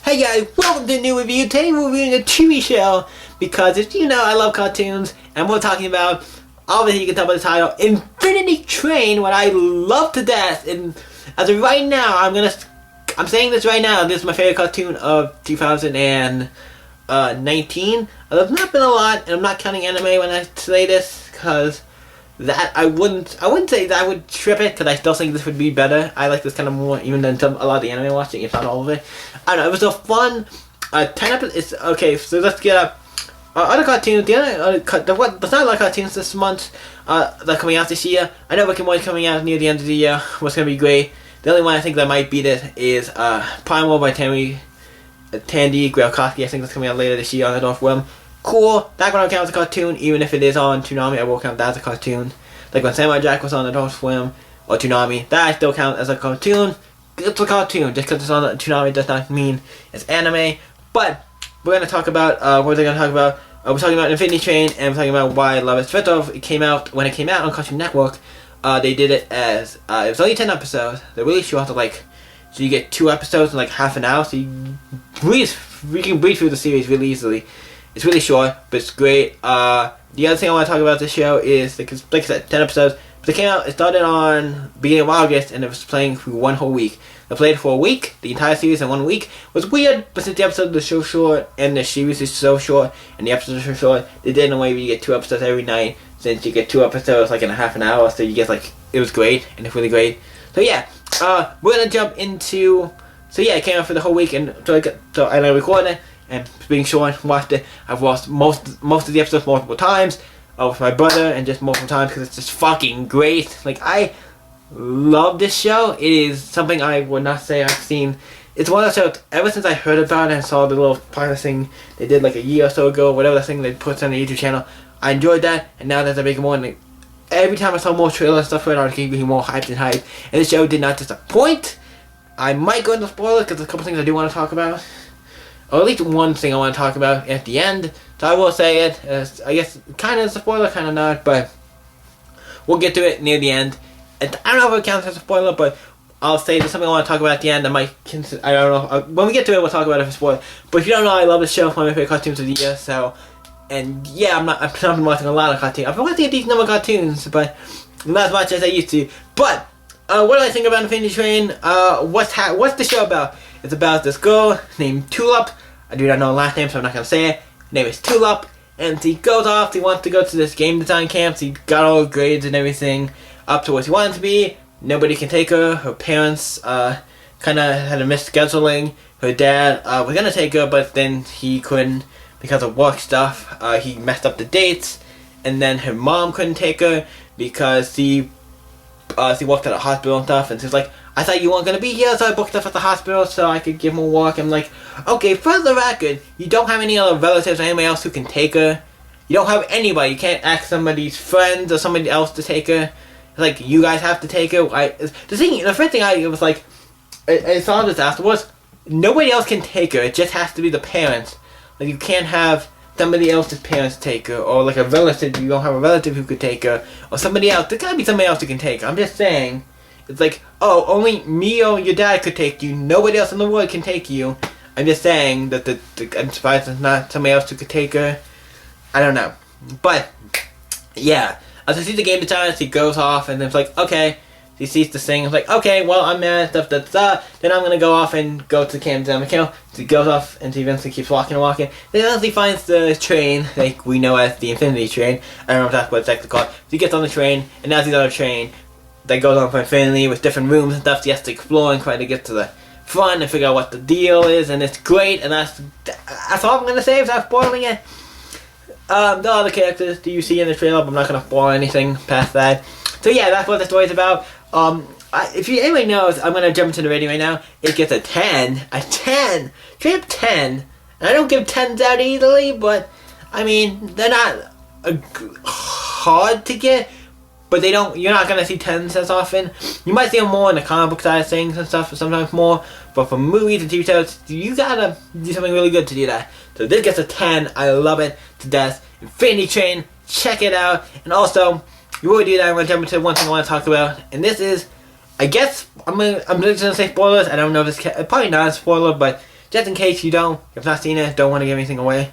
Hey guys, welcome to a new review. Today we're reviewing a TV show because, as you know, I love cartoons, and we're talking about, obviously you can tell by the title, Infinity Train, what I love to death. And as of right now, I'm saying this right now, this is my favorite cartoon of 2019. There's not been a lot, and I'm not counting anime when I say this, because that I wouldn't say that I would trip it, because I still think this would be better. I like this kind of more even than a lot of the anime watching, if not all of it. I don't know, it was a fun 10 episodes. Okay, so let's get up other cartoons. There's not a lot of cartoons this month that are coming out this year. I know Rick and Morty coming out near the end of the year, what's going to be great. The only one I think that might beat it is Primal by Tandy Grelkowski. I think that's coming out later this year on Adult Swim. Cool, that one I count as a cartoon, even if it is on Toonami, I will count that as a cartoon. Like when Samurai Jack was on Adult Swim or Toonami, that I still count as a cartoon. It's a cartoon, just because it's on Toonami does not mean it's anime. But we're going to talk about, what are they going to talk about? We're talking about Infinity Train, and we're talking about why I love it. First off, when it came out on Cartoon Network, they did it as, it was only 10 episodes. They're really short, so you get 2 episodes in like half an hour, so you can breeze through the series really easily. It's really short, but it's great. The other thing I want to talk about this show is, like I said, 10 episodes. But it started on beginning of August, and it was playing for one whole week. They played for a week, the entire series in 1 week. It was weird, but since the episodes are so short, and the series is so short, and the episodes are so short, they did in a way where you get 2 episodes every night, since you get 2 episodes like in a half an hour, so you get it was great, and it's really great. So yeah, we're gonna jump into, so yeah, it came out for the whole week, and so I recorded it. And being short, watched it. I've watched most of the episodes multiple times with my brother, and just multiple times because it's just fucking great. Like, I love this show. It is something I would not say I've seen. It's one of those shows, ever since I heard about it and saw the little pilot thing they did like a year or so ago, whatever the thing they put on the YouTube channel, I enjoyed that, and now that they're making more, and every time I saw more trailers and stuff for it, I was getting more hyped and hyped, and this show did not disappoint. I might go into spoilers because there's a couple things I do want to talk about. Or at least one thing I want to talk about at the end. So I will say it. I guess kind of a spoiler, kind of not, but we'll get to it near the end. And I don't know if it counts as a spoiler, but I'll say there's something I want to talk about at the end. I don't know. When we get to it, we'll talk about it if it's a spoiler. But if you don't know, I love this show. It's one of my favorite cartoons of the year. So, and yeah, I've been watching a lot of cartoons. I've been watching a decent number of cartoons, but not as much as I used to. But what do I think about Infinity Train? What's the show about? It's about this girl named Tulip. I do not know her last name, so I'm not going to say it. Her name is Tulip. And she goes off. She wants to go to this game design camp. She got all her grades and everything up to what she wanted to be. Nobody can take her. Her parents kind of had a misscheduling. Her dad was going to take her, but then he couldn't because of work stuff. He messed up the dates. And then her mom couldn't take her because she worked at a hospital and stuff. And she was like, I thought you weren't going to be here, so I booked stuff at the hospital so I could give him a walk. I'm like, okay, for the record, you don't have any other relatives or anybody else who can take her. You don't have anybody. You can't ask somebody's friends or somebody else to take her. It's like, you guys have to take her. The first thing I was like, I saw this afterwards, nobody else can take her. It just has to be the parents. Like, you can't have somebody else's parents take her, or like a relative, you don't have a relative who could take her, or somebody else. There's gotta be somebody else who can take her. I'm just saying. It's like, oh, only me or your dad could take you. Nobody else in the world can take you. I'm just saying that I'm surprised there's not somebody else who could take her. I don't know. But, yeah. As I see the game design, she goes off and it's like, okay. She sees this thing. It's like, okay, well, I'm mad, stuff, then I'm gonna go off and go to Camp Zamekil. She goes off and she eventually keeps walking and walking. Then eventually finds the train, like we know as the Infinity Train. I don't know if that's what it's actually called. She gets on the train, and now she's on the train that goes on for Infinity with different rooms and stuff. She has to explore and try to get to the front and figure out what the deal is, and it's great, and that's all I'm going to say without spoiling it. The other characters do you see in the trailer, but I'm not going to spoil anything past that. So yeah, that's what the story's about. If anybody knows, I'm going to jump into the rating right now. It gets a 10. A 10! Straight up 10. And I don't give 10s out easily, but, I mean, they're not hard to get. But you're not going to see 10s as often. You might see them more in the comic book side of things and stuff, sometimes more. But for movies and TV shows, you gotta do something really good to do that. So this gets a 10. I love it to death. Infinity Train, check it out. And also, before we do that, I'm going to jump into one thing I want to talk about. And this is, I guess, I'm just going to say spoilers. I don't know if it's probably not a spoiler, but just in case you have not seen it, don't want to give anything away.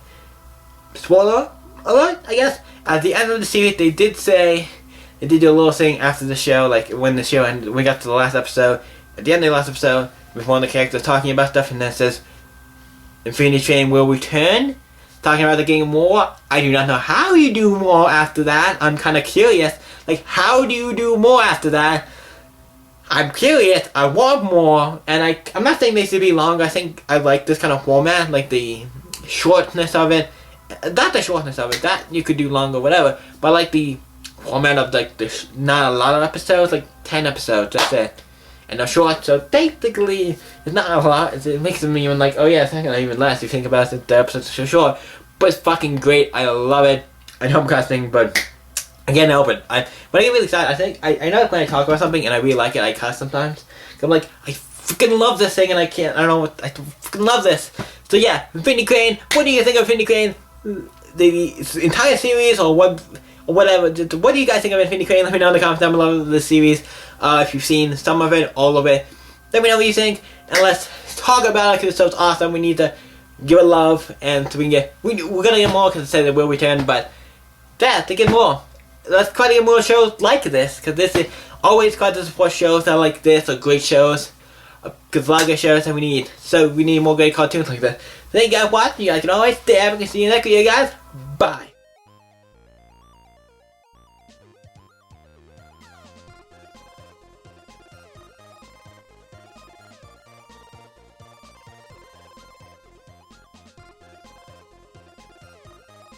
Spoiler alert, I guess. At the end of the series, they did do a little thing after the show, like when the show ended, we got to the last episode. At the end of the last episode, with one of the characters talking about stuff, and then it says, Infinity Train will return. Talking about the game more. I do not know how you do more after that. I'm kind of curious. Like, how do you do more after that? I'm curious. I want more. And I'm not saying they should be longer. I think I like this kind of format. Like the shortness of it. Not the shortness of it. That you could do longer, whatever. But I like the format of like not a lot of episodes. Like 10 episodes. That's it. And they're short. So technically, it's not a lot. It makes them even like, oh yeah, it's not even less. You think about it. The episodes are so short. But it's fucking great. I love it. I know I'm cussing, but I can't help it. When I get really excited, I think I know when I talk about something and I really like it, I cuss sometimes. I'm like, I freaking love this thing, and I don't know what, I freaking love this. So yeah, Infinity Crane. What do you think of Infinity Crane? The entire series or whatever. What do you guys think of Infinity Crane? Let me know in the comments down below of the series. If you've seen some of it, all of it, let me know what you think, and let's talk about it because it's so awesome. We need to give it love, and so we're gonna get more because it said it will return, but yeah, to get more. Let's try to get more shows like this, because this is always try to support shows that are like this, or great shows, because a lot of good shows that we need. So we need more great cartoons like this. Thank you guys for watching. You guys can always stay up and see you next video, guys. Bye.